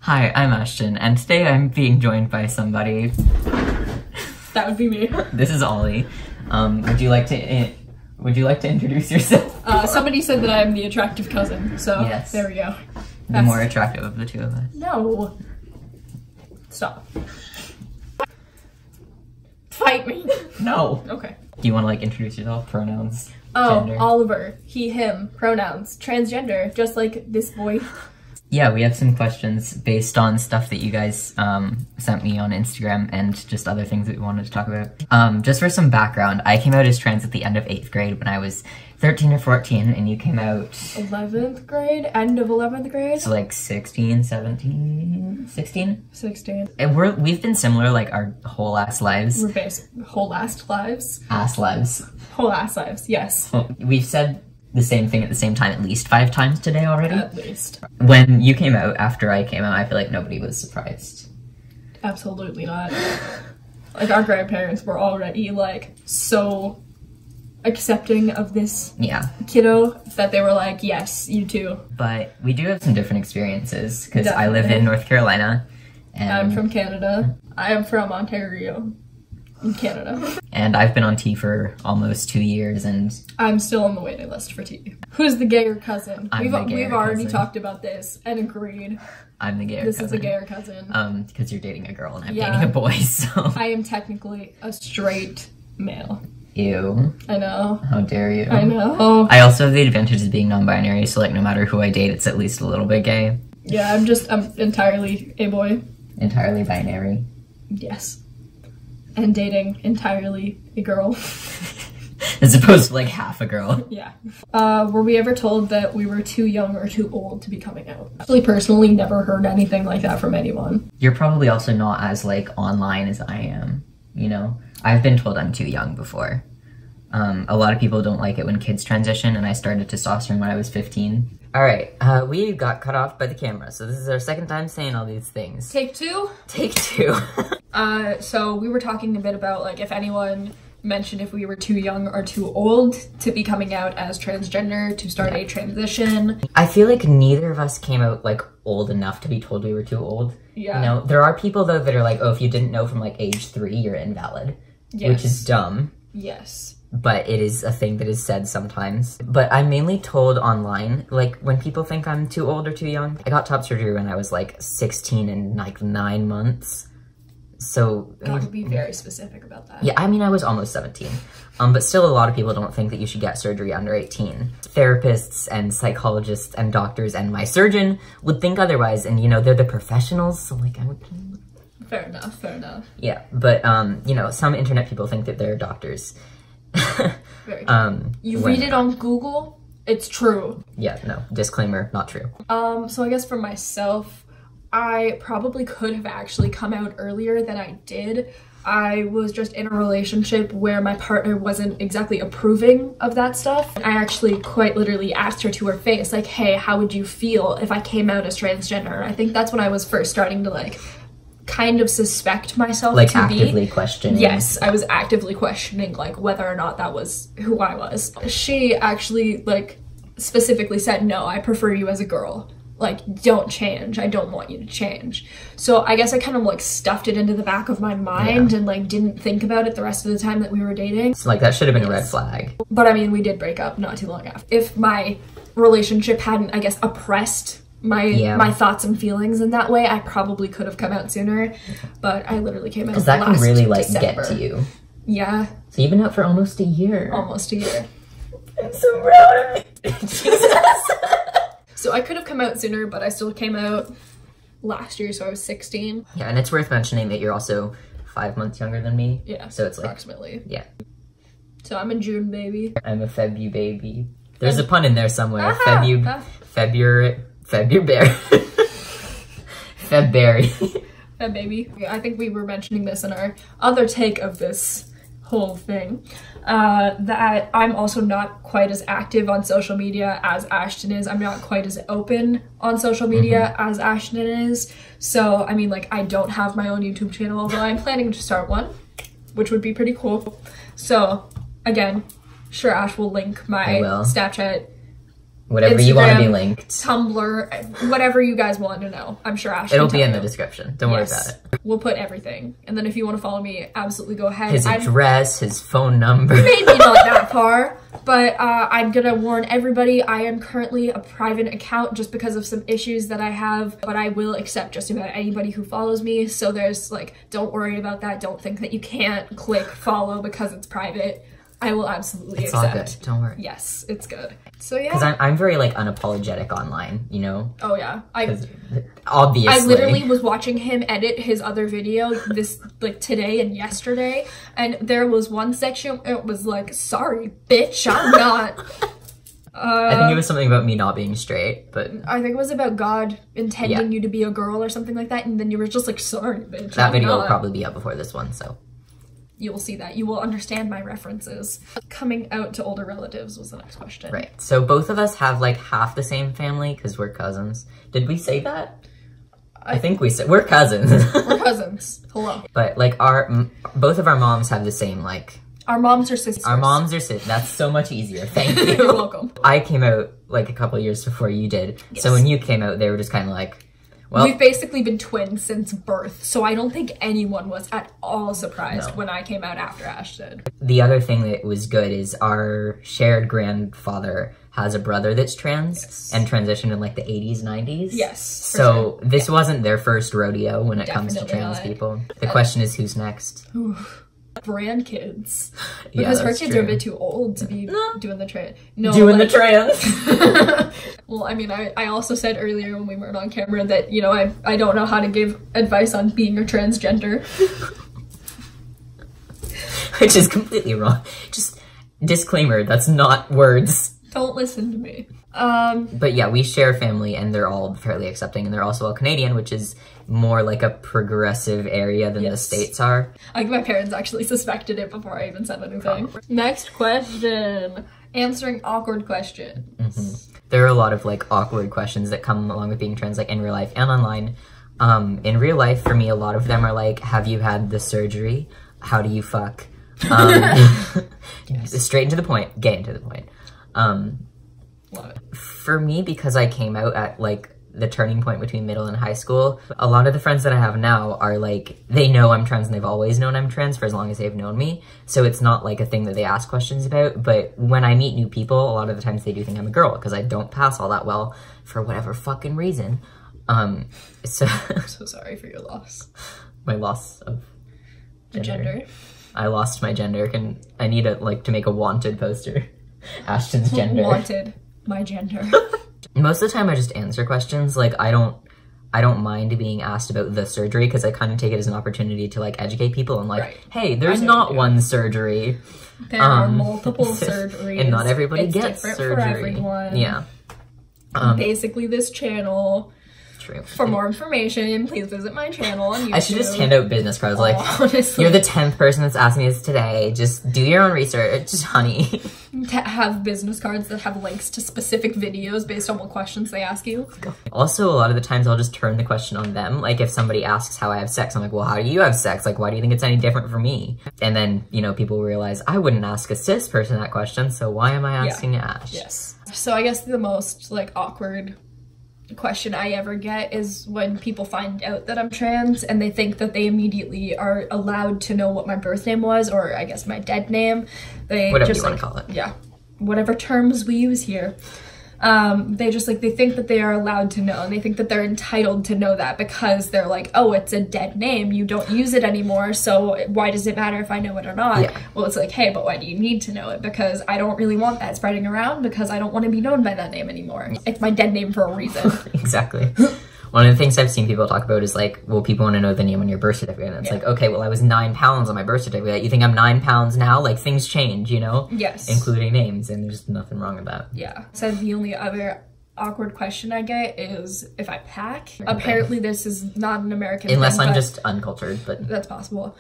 Hi, I'm Ashton, and today I'm being joined by somebody. That would be me. This is Ollie. Would you like to introduce yourself? Somebody said that I'm the attractive cousin, so yes. There we go. The more attractive of the two of us. No. Stop. Fight me. No. Okay. Do you want to like introduce yourself? Pronouns? Oh, gender? Oliver. He, him. Pronouns. Transgender. Just like this boy. Yeah, we have some questions based on stuff that you guys sent me on Instagram and just other things that we wanted to talk about. Just for some background, I came out as trans at the end of 8th grade when I was 13 or 14, and you came out... 11th grade? End of 11th grade? So like 16, 17, 16? 16. And we've been similar like our whole ass lives. We're based whole ass lives. Ass lives. Whole ass lives, yes. Well, we've said the same thing at the same time at least 5 times today already. At least. When you came out, after I came out, I feel like nobody was surprised. Absolutely not. Like, our grandparents were already, like, so accepting of this kiddo that they were like, yes, you too. But we do have some different experiences, because I live in North Carolina. And I'm from Canada. I am from Ontario. In Canada. And I've been on T for almost 2 years, and I'm still on the waiting list for T. Who's the gayer cousin? We've already talked about this and agreed. I'm the gayer cousin. This is a gayer cousin. Because you're dating a girl and I'm dating a boy, so... I am technically a straight male. Ew. I know. How dare you. I know. I also have the advantage of being non-binary, so like no matter who I date, it's at least a little bit gay. Yeah, I'm entirely a boy. Entirely binary. Yes. And dating entirely a girl. As opposed to like half a girl. Yeah. Were we ever told that we were too young or too old to be coming out? Actually, personally, never heard anything like that from anyone. You're probably also not as like online as I am, you know? I've been told I'm too young before. A lot of people don't like it when kids transition, and I started testosterone when I was 15. Alright, we got cut off by the camera, so this is our second time saying all these things. Take two? Take two. So we were talking a bit about, like, if anyone mentioned if we were too young or too old to be coming out as transgender, to start a transition. I feel like neither of us came out, like, old enough to be told we were too old. Yeah. You know, there are people, though, that are like, oh, if you didn't know from, like, age 3, you're invalid. Yes. Which is dumb. Yes. But it is a thing that is said sometimes. But I'm mainly told online, like, when people think I'm too old or too young. I got top surgery when I was, like, 16 and, like, 9 months. So... God, to be very specific about that. Yeah, I mean, I was almost 17. But still a lot of people don't think that you should get surgery under 18. Therapists and psychologists and doctors and my surgeon would think otherwise, and, you know, they're the professionals, so, like, I would... Fair enough, fair enough. Yeah, but, you know, some internet people think that they're doctors. Very true. You read it on Google, it's true. Yeah, no, disclaimer, not true. So I guess for myself, I probably could have actually come out earlier than I did. I was just in a relationship where my partner wasn't exactly approving of that stuff. I actually quite literally asked her to her face, like, hey, how would you feel if I came out as transgender? I think that's when I was first starting to, like, kind of suspect myself like to actively questioning. Yes, I was actively questioning, like, whether or not that was who I was. She actually, like, specifically said, no, I prefer you as a girl. Like, don't change. I don't want you to change. So I guess I kind of, like, stuffed it into the back of my mind and, like, didn't think about it the rest of the time that we were dating. So, like, that should have been a red flag. But, I mean, we did break up not too long after. If my relationship hadn't, I guess, oppressed my thoughts and feelings in that way, I probably could have come out sooner, but I literally came out last December. Because that can really, like, December. get to you. Yeah. So you've been out for almost a year. Almost a year. I'm so proud of you. Jesus. So I could have come out sooner, but I still came out last year, so I was 16. Yeah, and it's worth mentioning that you're also 5 months younger than me. Yeah, so it's like... approximately. Yeah. So I'm a June baby. I'm a Febu baby. There's a pun in there somewhere. February. Febberry. Feb baby. I think we were mentioning this in our other take of this whole thing, that I'm also not quite as active on social media as Ashton is. I'm not quite as open on social media as Ashton is. So, I mean, like, I don't have my own YouTube channel, although I'm planning to start one, which would be pretty cool. So, again, sure, Ash will link my Snapchat Whatever you want to be Instagram, linked. Tumblr, whatever you guys want to know. I'm sure Ashton. It'll be in the description. Don't worry about it. We'll put everything. And then if you want to follow me, absolutely go ahead. His address, his phone number. Maybe not that far, but I'm gonna warn everybody, I am currently a private account just because of some issues that I have, but I will accept just about anybody who follows me. So there's like, don't worry about that. Don't think that you can't click follow because it's private. I will absolutely accept. It's all good. Don't worry. Yes, it's good. So yeah. Because I'm very like unapologetic online, you know? Oh yeah. Obviously. I literally was watching him edit his other video this like today and yesterday, and there was one section it was like, sorry bitch, I'm not. I think it was something about me not being straight, but I think it was about God intending you to be a girl or something like that, and then you were just like, sorry bitch, that video will probably be up before this one, so you will see that. You will understand my references. Coming out to older relatives was the next question. Right. So both of us have like half the same family because we're cousins. Did we say that? I think we said we're cousins. We're cousins. Hello. But like both of our moms have the same like. Our moms are sisters. Our moms are sisters. That's so much easier. Thank you. You're welcome. I came out like a couple years before you did. Yes. So when you came out, they were just kind of like, well, we've basically been twins since birth, so I don't think anyone was at all surprised when I came out after Ashton. The other thing that was good is our shared grandfather has a brother that's trans and transitioned in like the 80s, 90s. Yes. So this wasn't their first rodeo when it comes to trans people. The question is who's next? Grandkids. Because her kids are a bit too old to be doing the trans. No, the trans. Well, I mean, I also said earlier when we weren't on camera that, you know, I don't know how to give advice on being a transgender. Which is completely wrong. Just disclaimer, that's not words. Don't listen to me. But yeah, we share family and they're all fairly accepting, and they're also all Canadian, which is more like a progressive area than the States are. I think my parents actually suspected it before I even said anything. Next question. Answering awkward questions. There are a lot of like awkward questions that come along with being trans, like in real life and online. In real life, for me, a lot of them are like, have you had the surgery? How do you fuck? Straight into the point, get into the point. Love it. For me, because I came out at like the turning point between middle and high school, a lot of the friends that I have now are like, they know I'm trans and they've always known I'm trans for as long as they've known me. So it's not like a thing that they ask questions about. But when I meet new people, a lot of the times they do think I'm a girl because I don't pass all that well for whatever fucking reason. So I'm so sorry for your loss. My loss of gender. I lost my gender. I need to make a wanted poster. Ashton's gender. Wanted my gender. Most of the time I just answer questions. Like I don't mind being asked about the surgery because I kind of take it as an opportunity to like educate people. I'm like, hey, there's not one surgery. There are multiple surgeries. And not everybody gets different surgery. For everyone. Yeah. Basically this channel. True. For more information, please visit my channel on YouTube. I should just hand out business cards like, honestly. You're the 10th person that's asked me this today. Just do your own research, honey. To have business cards that have links to specific videos based on what questions they ask you. Also, a lot of the times I'll just turn the question on them. Like if somebody asks how I have sex, I'm like, well, how do you have sex? Like, why do you think it's any different for me? And then, you know, people realize I wouldn't ask a cis person that question, so why am I asking Ash? Yes. So I guess the most like awkward question I ever get is when people find out that I'm trans and they think that they immediately are allowed to know what my birth name was, or I guess my dead name. They whatever just you want to call it. Yeah, whatever terms we use here. They just like, they think that they are allowed to know, and they think that they're entitled to know that because they're like, oh, it's a dead name, you don't use it anymore, so why does it matter if I know it or not? Yeah. Well, it's like, hey, but why do you need to know it? Because I don't really want that spreading around, because I don't want to be known by that name anymore. It's my dead name for a reason. Exactly. One of the things I've seen people talk about is like, well, people want to know the name on your birth certificate. And it's like, okay, well, I was 9 pounds on my birth certificate. You think I'm 9 pounds now? Like, things change, you know? Yes. Including names, and there's nothing wrong with that. Yeah. So the only other awkward question I get is if I pack. Apparently this is not an American Unless thing, I'm just uncultured, but... That's possible.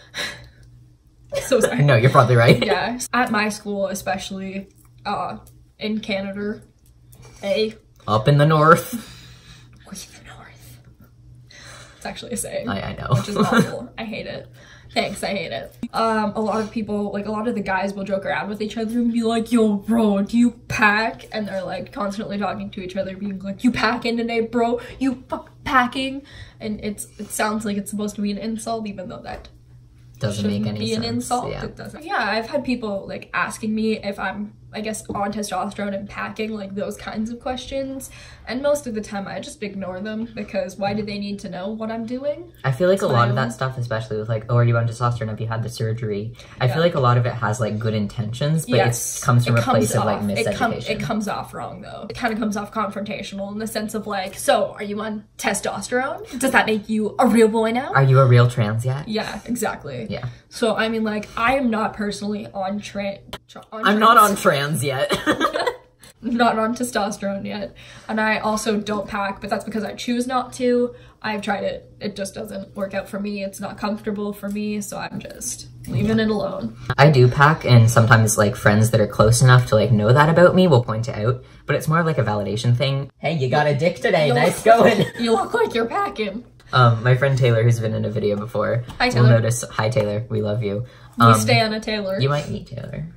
So sorry. No, you're probably right. Yeah. At my school, especially, in Canada, up in the north. It's actually a saying. I know. Which is awful. I hate it. Thanks, I hate it. A lot of people, like a lot of the guys will joke around with each other and be like, yo, bro, do you pack? And they're like constantly talking to each other, being like, you packing today, bro? You packing? And it sounds like it's supposed to be an insult, even though that doesn't make any sense. An insult. Yeah. It doesn't. Yeah, I've had people like asking me if I'm, I guess, on testosterone and packing, like those kinds of questions. And most of the time I just ignore them because why do they need to know what I'm doing? I feel like a lot of that stuff, especially with like, oh, are you on testosterone? Have you had the surgery? I feel like a lot of it has like good intentions, but it comes from a place of like miseducation. It comes off wrong though. It kind of comes off confrontational in the sense of like, so are you on testosterone? Does that make you a real boy now? Are you a real trans yet? Yeah, exactly. Yeah. So I mean, like, I am not personally on I'm not on trans yet. Not on testosterone yet. And I also don't pack, but that's because I choose not to. I've tried it. It just doesn't work out for me. It's not comfortable for me, so I'm just leaving it alone. I do pack, and sometimes like friends that are close enough to like know that about me will point it out, but it's more of like a validation thing. Hey, you got a dick today. Nice going. You look like you're packing. My friend Taylor, who's been in a video before, hi, Taylor. will notice. Hi, Taylor. We love you. We stand a Taylor. You might meet Taylor.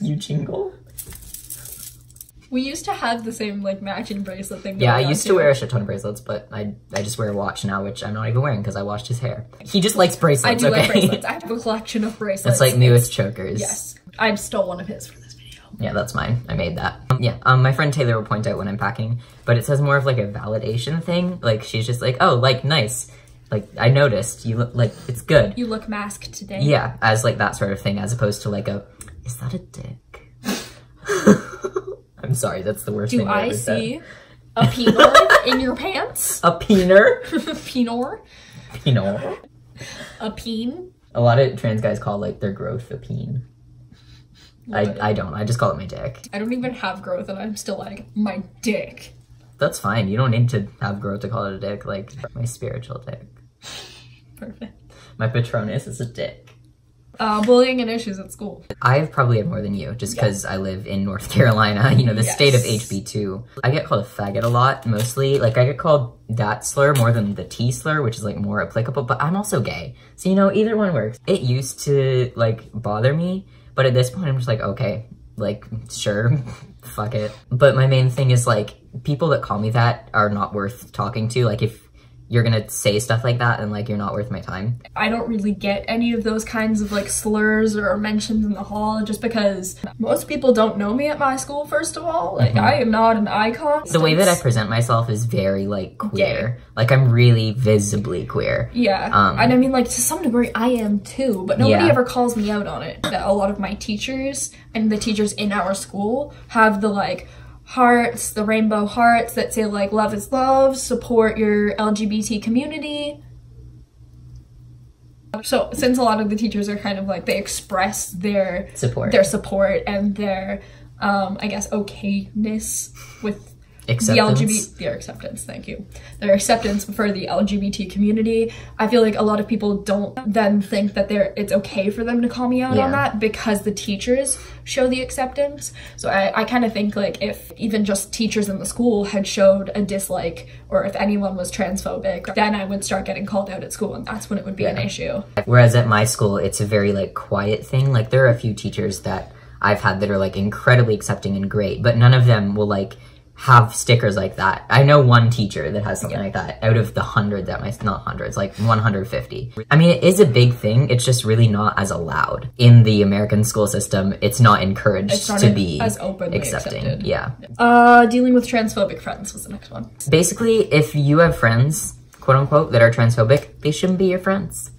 You jingle? We used to have the same like matching bracelet thing. Yeah, I used to wear a shit ton of bracelets, but I just wear a watch now, which I'm not even wearing because I washed his hair. He just likes bracelets. I do like bracelets. I have a collection of bracelets. It's like newest chokers. Yes, I stole one of his for this video. Yeah, that's mine. I made that. My friend Taylor will point out when I'm packing, but it says more of like a validation thing. Like she's just like, oh, like nice. Like, I noticed, you look, like, it's good. You look masked today. Yeah, as, like, that sort of thing, as opposed to, like, is that a dick? I'm sorry, that's the worst thing I've ever said. Do I see a peenor in your pants? A peenor? Peenor? Peenor? A peen? A lot of trans guys call, like, their growth a peen. I don't. I just call it my dick. I don't even have growth, and I'm still like, my dick. That's fine. You don't need to have growth to call it a dick. Like, my spiritual dick. Perfect. My Patronus is a dick. Bullying and issues at school. I've probably had more than you, just because I live in North Carolina, you know, the state of HB2. I get called a faggot a lot, mostly. Like, I get called that slur more than the T slur, which is, like, more applicable, but I'm also gay. So, you know, either one works. It used to, like, bother me, but at this point, I'm just like, okay, like, sure, fuck it. But my main thing is, like, people that call me that are not worth talking to. Like, if you're gonna say stuff like that, and like you're not worth my time. I don't really get any of those kinds of like slurs or mentions in the hall, just because most people don't know me at my school, first of all. Like, I am not an icon. The way that I present myself is very like queer. Gay. Like, I'm really visibly queer. Yeah, and I mean, like, to some degree I am too, but nobody ever calls me out on it. That a lot of my teachers and the teachers in our school have the like hearts, the rainbow hearts that say like love is love, support your LGBT community. So since a lot of the teachers are kind of like, they express their support and their I guess okayness with acceptance. Their acceptance, thank you. Their acceptance for the LGBT community. I feel like a lot of people don't then think that it's okay for them to call me out on that because the teachers show the acceptance. So I kind of think like if even just teachers in the school had showed a dislike, or if anyone was transphobic, then I would start getting called out at school, and that's when it would be an issue. Whereas at my school, it's a very like quiet thing. Like, there are a few teachers that I've had that are like incredibly accepting and great, but none of them will like have stickers like that. I know one teacher that has something like that out of the 100 that not hundreds, like 150. I mean, it is a big thing. It's just really not as allowed. In the American school system, it's not encouraged to be as openly accepted. Yeah. Dealing with transphobic friends was the next one. Basically, if you have friends, quote unquote, that are transphobic, they shouldn't be your friends.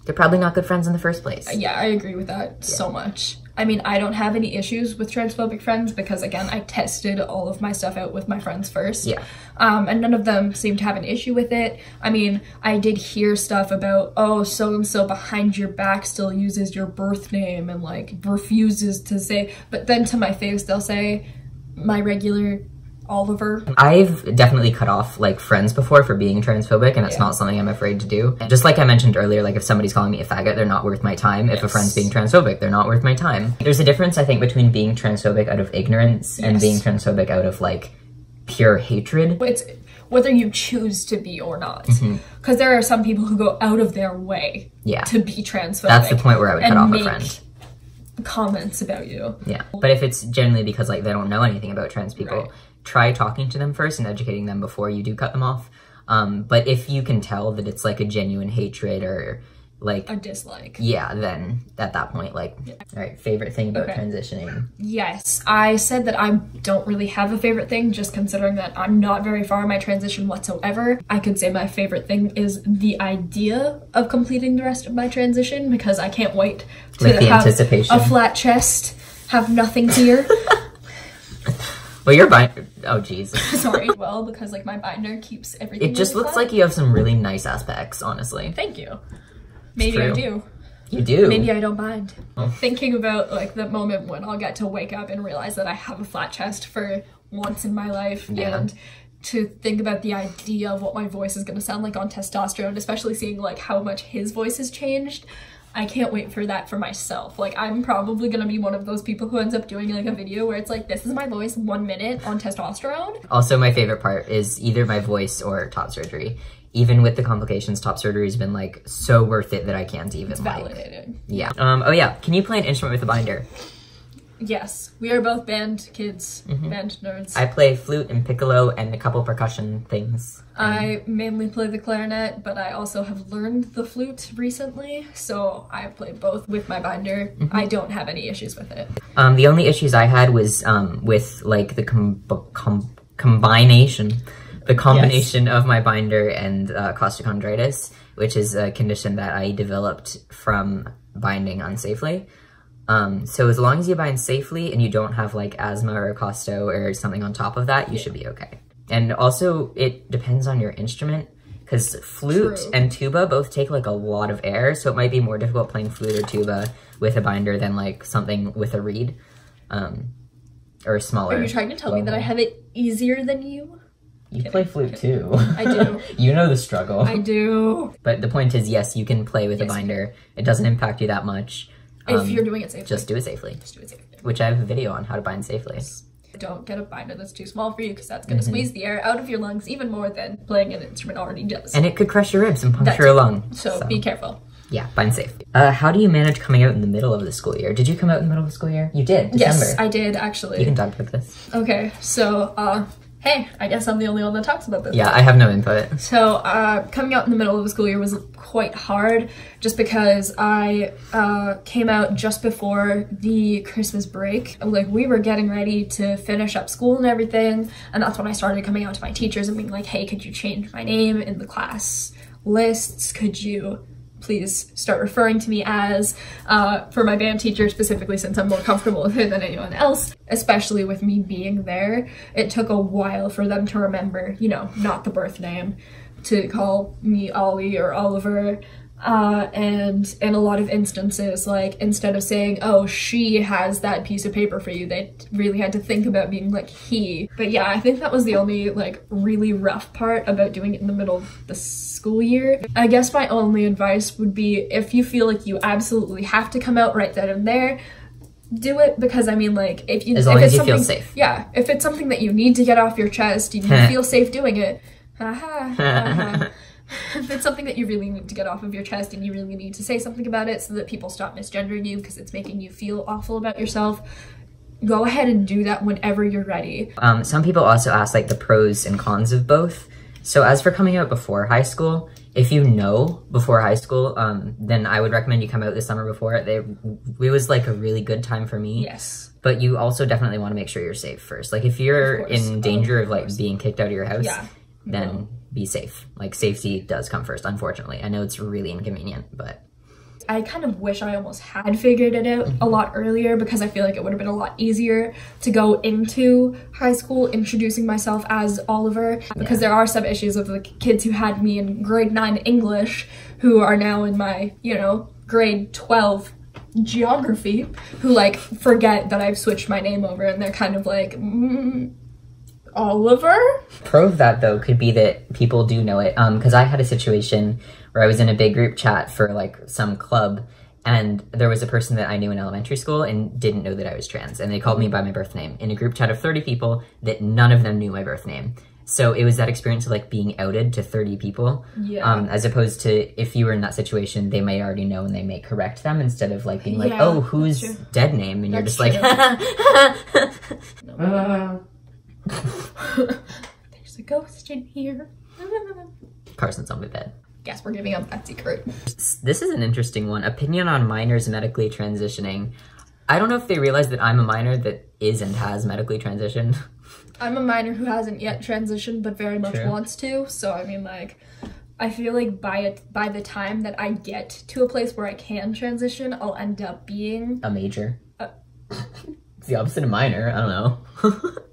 They're probably not good friends in the first place. Yeah, I agree with that so much. I mean, I don't have any issues with transphobic friends because, again, I tested all of my stuff out with my friends first. Yeah. And none of them seemed to have an issue with it. I mean, I did hear stuff about, oh, so-and-so behind your back still uses your birth name and, like, refuses to say, but then to my face, they'll say, my regular Oliver. I've definitely cut off like friends before for being transphobic, and it's not something I'm afraid to do. Just like I mentioned earlier, like if somebody's calling me a faggot, they're not worth my time. If a friend's being transphobic, they're not worth my time. There's a difference, I think, between being transphobic out of ignorance and being transphobic out of like pure hatred. whether you choose to be or not. Because there are some people who go out of their way to be transphobic. That's the point where I would cut off a friend. Comments about you. Yeah, but if it's generally because like they don't know anything about trans people, try talking to them first and educating them before you do cut them off. But if you can tell that it's like a genuine hatred or like a dislike, then at that point, like, all right, favorite thing about transitioning? Yes, I said that I don't really have a favorite thing, just considering that I'm not very far in my transition whatsoever. I could say my favorite thing is the idea of completing the rest of my transition, because I can't wait to like the have anticipation. A flat chest, have nothing here. Well, your binder, oh geez. Sorry, well, because like my binder keeps everything. It just really looks flat. like you have some really nice aspects, honestly. Thank you. Maybe I do. You do. Maybe I don't mind. Thinking about like the moment when I'll get to wake up and realize that I have a flat chest for once in my life, and to think about the idea of what my voice is going to sound like on testosterone, especially seeing like how much his voice has changed. I can't wait for that for myself. Like, I'm probably gonna be one of those people who ends up doing like a video where it's like, this is my voice 1 minute on testosterone. Also, my favorite part is either my voice or top surgery. Even with the complications, top surgery has been like so worth it that I can't even validated. Oh yeah, can you play an instrument with a binder? Yes, we are both band kids, band nerds. I play flute and piccolo and a couple percussion things. I mainly play the clarinet, but I also have learned the flute recently, so I play both with my binder. I don't have any issues with it. The only issues I had was with like the combination of my binder and costochondritis, which is a condition that I developed from binding unsafely. So as long as you bind safely and you don't have like asthma or costo or something on top of that, you should be okay. And also it depends on your instrument, because flute and tuba both take like a lot of air, so it might be more difficult playing flute or tuba with a binder than like something with a reed, or smaller. Are you trying to tell me that I have it easier than you? You play flute too. I do. You know the struggle. I do. But the point is, yes, you can play with a binder. It doesn't impact you that much. If you're doing it safely. Just do it safely. Just do it safely. Which I have a video on how to bind safely. Don't get a binder that's too small for you, because that's going to squeeze the air out of your lungs even more than playing an instrument already does. And it could crush your ribs and puncture a lung. So be careful. Yeah, bind safe. How do you manage coming out in the middle of the school year? Did you come out in the middle of the school year? You did, December. Yes, I did, actually. You can talk about this. Okay, so, hey, I guess I'm the only one that talks about this. Yeah, I have no input. So, coming out in the middle of the school year was quite hard, just because I came out just before the Christmas break. Like, we were getting ready to finish up school and everything, and that's when I started coming out to my teachers and being like, hey, could you change my name in the class lists? Could you please start referring to me as, for my band teacher specifically, since I'm more comfortable with her than anyone else, especially with me being there. It took a while for them to remember, you know, not the birth name, to call me Ollie or Oliver. And in a lot of instances, like, instead of saying, oh, she has that piece of paper for you, they really had to think about being like he. But yeah, I think that was the only like really rough part about doing it in the middle of the school year. I guess my only advice would be, if you feel like you absolutely have to come out right then and there, do it, because I mean, like, if you, as long as you feel safe. Yeah, if it's something that you need to get off your chest, you feel safe doing it. If it's something that you really need to get off of your chest and you really need to say something about it so that people stop misgendering you because it's making you feel awful about yourself, go ahead and do that whenever you're ready. Some people also ask like the pros and cons of both. So as for coming out before high school, if you know before high school, then I would recommend you come out the summer before. It was like a really good time for me. Yes. But you also definitely want to make sure you're safe first. Like if you're in danger of like being kicked out of your house, then be safe. Like safety does come first, unfortunately. I know it's really inconvenient, but I kind of wish I almost had figured it out a lot earlier, because I feel like it would have been a lot easier to go into high school introducing myself as Oliver, because there are some issues of the kids who had me in grade 9 English who are now in my, you know, grade 12 geography, who like forget that I've switched my name over, and they're kind of like, Oliver? Pro of that though could be that people do know it, because I had a situation where I was in a big group chat for like some club, and there was a person that I knew in elementary school and didn't know that I was trans, and they called me by my birth name in a group chat of 30 people that none of them knew my birth name. So it was that experience of like being outed to 30 people. Yeah. As opposed to if you were in that situation, they may already know and they may correct them instead of like being like, Yeah, oh, who's that's true. dead name? And you're That's just like, There's a ghost in here. Carson's on my bed. Guess we're giving up that secret. This is an interesting one. Opinion on minors medically transitioning. I don't know if they realize that I'm a minor that is and has medically transitioned. I'm a minor who hasn't yet transitioned, but very much wants to. So I mean, like, I feel like by the time that I get to a place where I can transition, I'll end up being a major. It's the opposite of minor. I don't know.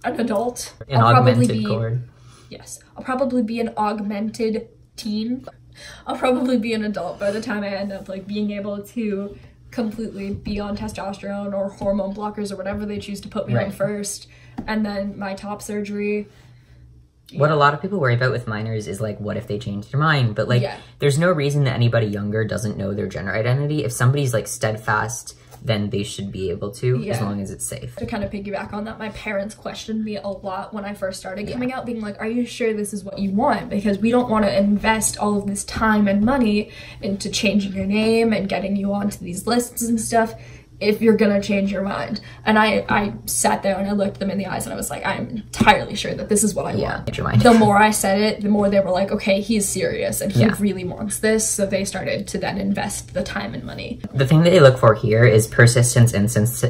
An adult. An augmented cord. Yes, I'll probably be an augmented teen. I'll probably be an adult by the time I end up like being able to completely be on testosterone or hormone blockers or whatever they choose to put me on first, and then my top surgery. What a lot of people worry about with minors is like, what if they change their mind? But like, there's no reason that anybody younger doesn't know their gender identity. If somebody's like steadfast, then they should be able to, as long as it's safe. To kind of piggyback on that, my parents questioned me a lot when I first started coming out, being like, are you sure this is what you want? Because we don't want to invest all of this time and money into changing your name and getting you onto these lists and stuff if you're gonna change your mind. And I sat there and I looked them in the eyes and I was like, I'm entirely sure that this is what I want. Change your mind. The more I said it, the more they were like, okay, he's serious and he really wants this. So they started to then invest the time and money. The thing that they look for here is persistence, insistence,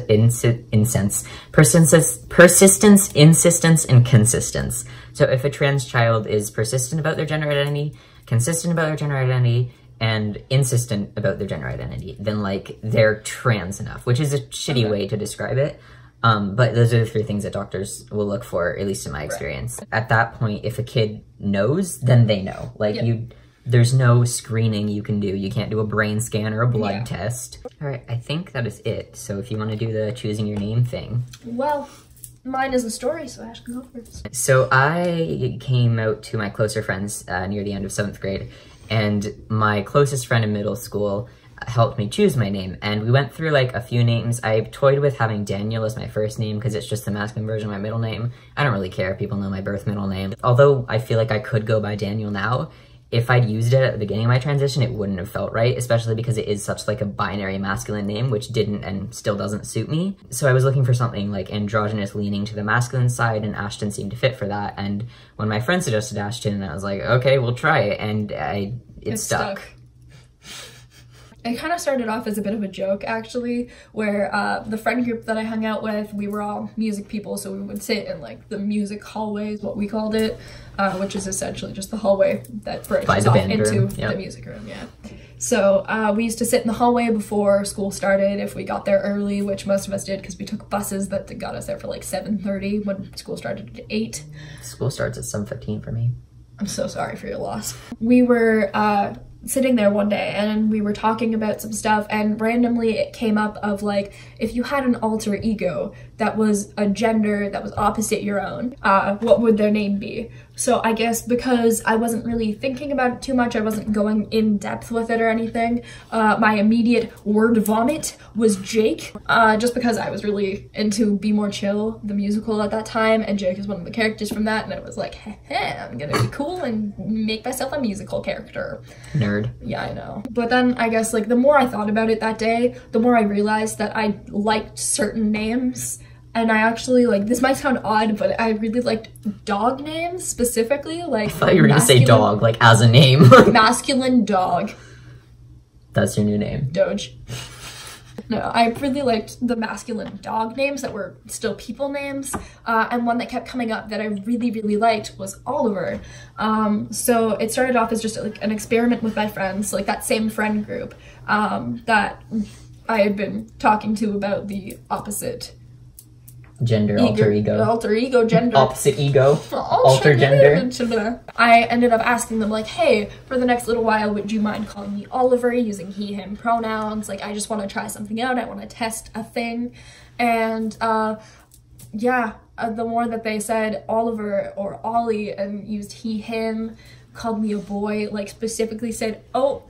and consistence. So if a trans child is persistent about their gender identity, consistent about their gender identity, and insistent about their gender identity, then like they're trans enough, which is a shitty way to describe it. But those are the 3 things that doctors will look for, at least in my experience. At that point, if a kid knows, then they know. Like there's no screening you can do. You can't do a brain scan or a blood test. All right, I think that is it. So if you want to do the choosing your name thing. Well, mine is a story, so Ash can go first. So I came out to my closer friends near the end of 7th grade. And my closest friend in middle school helped me choose my name. And we went through like a few names. I toyed with having Daniel as my first name because it's just the masculine version of my middle name. I don't really care if people know my birth middle name. Although I feel like I could go by Daniel now, if I'd used it at the beginning of my transition, it wouldn't have felt right, especially because it is such like a binary masculine name, which didn't and still doesn't suit me. So I was looking for something like androgynous leaning to the masculine side, and Ashton seemed to fit for that. And when my friend suggested Ashton, I was like, okay, we'll try it. And it stuck. It kind of started off as a bit of a joke, actually, where the friend group that I hung out with, we were all music people, so we would sit in like the music hallway is what we called it, which is essentially just the hallway that branches off into the music room, So we used to sit in the hallway before school started if we got there early, which most of us did because we took buses that got us there for like 7:30 when school started at 8. School starts at 7:15 for me. I'm so sorry for your loss. We were sitting there one day and we were talking about some stuff, and randomly it came up of like, if you had an alter ego that was a gender that was opposite your own, what would their name be? So I guess because I wasn't really thinking about it too much, I wasn't going in depth with it or anything, my immediate word vomit was Jake, just because I was really into Be More Chill, the musical at that time, and Jake is one of the characters from that, and I was like, hey, I'm gonna be cool and make myself a musical character. Nerd. Yeah, I know. But then I guess like the more I thought about it that day, the more I realized that I liked certain names. And I actually, like, this might sound odd, but I really liked dog names specifically. Like, I thought you were gonna say dog, like as a name. Masculine dog. That's your new name. Doge. No, I really liked the masculine dog names that were still people names. And one that kept coming up that I really, really liked was Oliver. So it started off as just like an experiment with my friends, like that same friend group that I had been talking to about the opposite gender, alter ego, gender, opposite ego, alter gender. I ended up asking them like, hey, for the next little while, would you mind calling me Oliver, using he, him pronouns? Like, I just want to try something out. I want to test a thing. And the more that they said Oliver or Ollie and used he, him, called me a boy, like specifically said, oh,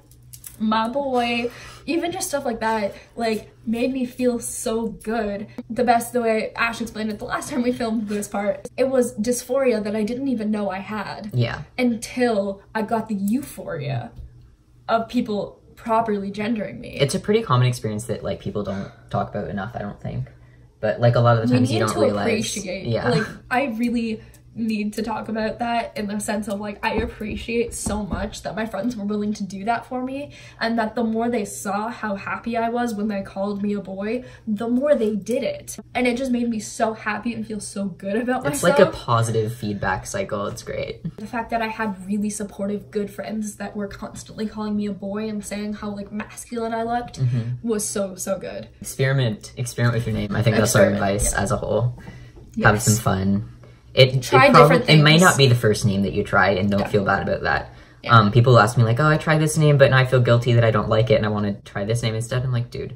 my boy. Even just stuff like that, like, made me feel so good. The way Ash explained it the last time we filmed this part, it was dysphoria that I didn't even know I had. Yeah. Until I got the euphoria of people properly gendering me. It's a pretty common experience that, like, people don't talk about enough, I don't think. But, like, a lot of the times you don't realize. Appreciate. Yeah. Like, I really need to talk about that in the sense of, like, I appreciate so much that my friends were willing to do that for me, and that the more they saw how happy I was when they called me a boy, the more they did it. And it just made me so happy and feel so good about myself. It's like a positive feedback cycle. It's great. The fact that I had really supportive, good friends that were constantly calling me a boy and saying how, like, masculine I looked was so, so good. Experiment with your name. I think that's our advice as a whole. Yes. Have some fun. Different things. It may not be the first name that you try, and don't feel bad about that. Yeah. People ask me, like, oh, I tried this name, but now I feel guilty that I don't like it, and I want to try this name instead. I'm like, dude,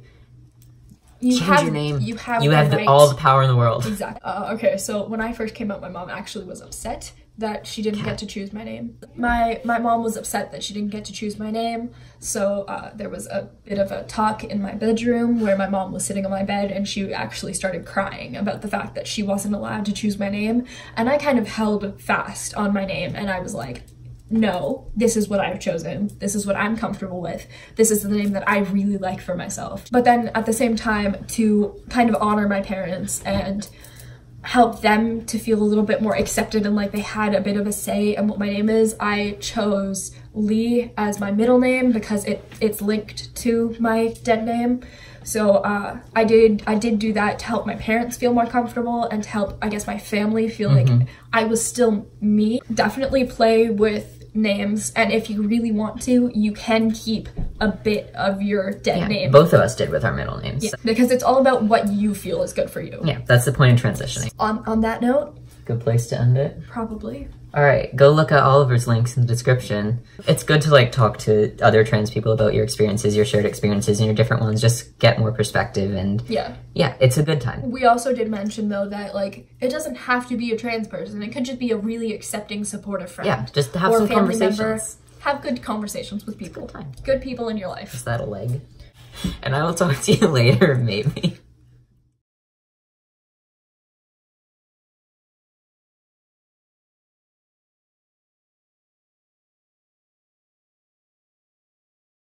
change your name. You have all the power in the world. Exactly. Okay, so when I first came out, my mom actually was upset that she didn't get to choose my name. My mom was upset that she didn't get to choose my name, so there was a bit of a talk in my bedroom where my mom was sitting on my bed, and she actually started crying about the fact that she wasn't allowed to choose my name, and I kind of held fast on my name, and I was like, no, this is what I've chosen. This is what I'm comfortable with. This is the name that I really like for myself. But then at the same time, to kind of honor my parents and help them to feel a little bit more accepted and like they had a bit of a say in what my name is, I chose Lee as my middle name because it's linked to my dead name. So I did do that to help my parents feel more comfortable and to help, I guess, my family feel like I was still me. Definitely play with names, and if you really want to, you can keep a bit of your dead name. Both of us did with our middle names. Yeah, because it's all about what you feel is good for you. Yeah, that's the point in transitioning. On that note, good place to end it. Probably. All right, go look at Oliver's links in the description. It's good to like talk to other trans people about your experiences, your shared experiences, and your different ones. Just get more perspective, and yeah, it's a good time. We also did mention though that like it doesn't have to be a trans person. It could just be a really accepting, supportive friend. Yeah, just have some conversations. Member. Have good conversations with people. Good people in your life. Is that a leg? And I will talk to you later, maybe.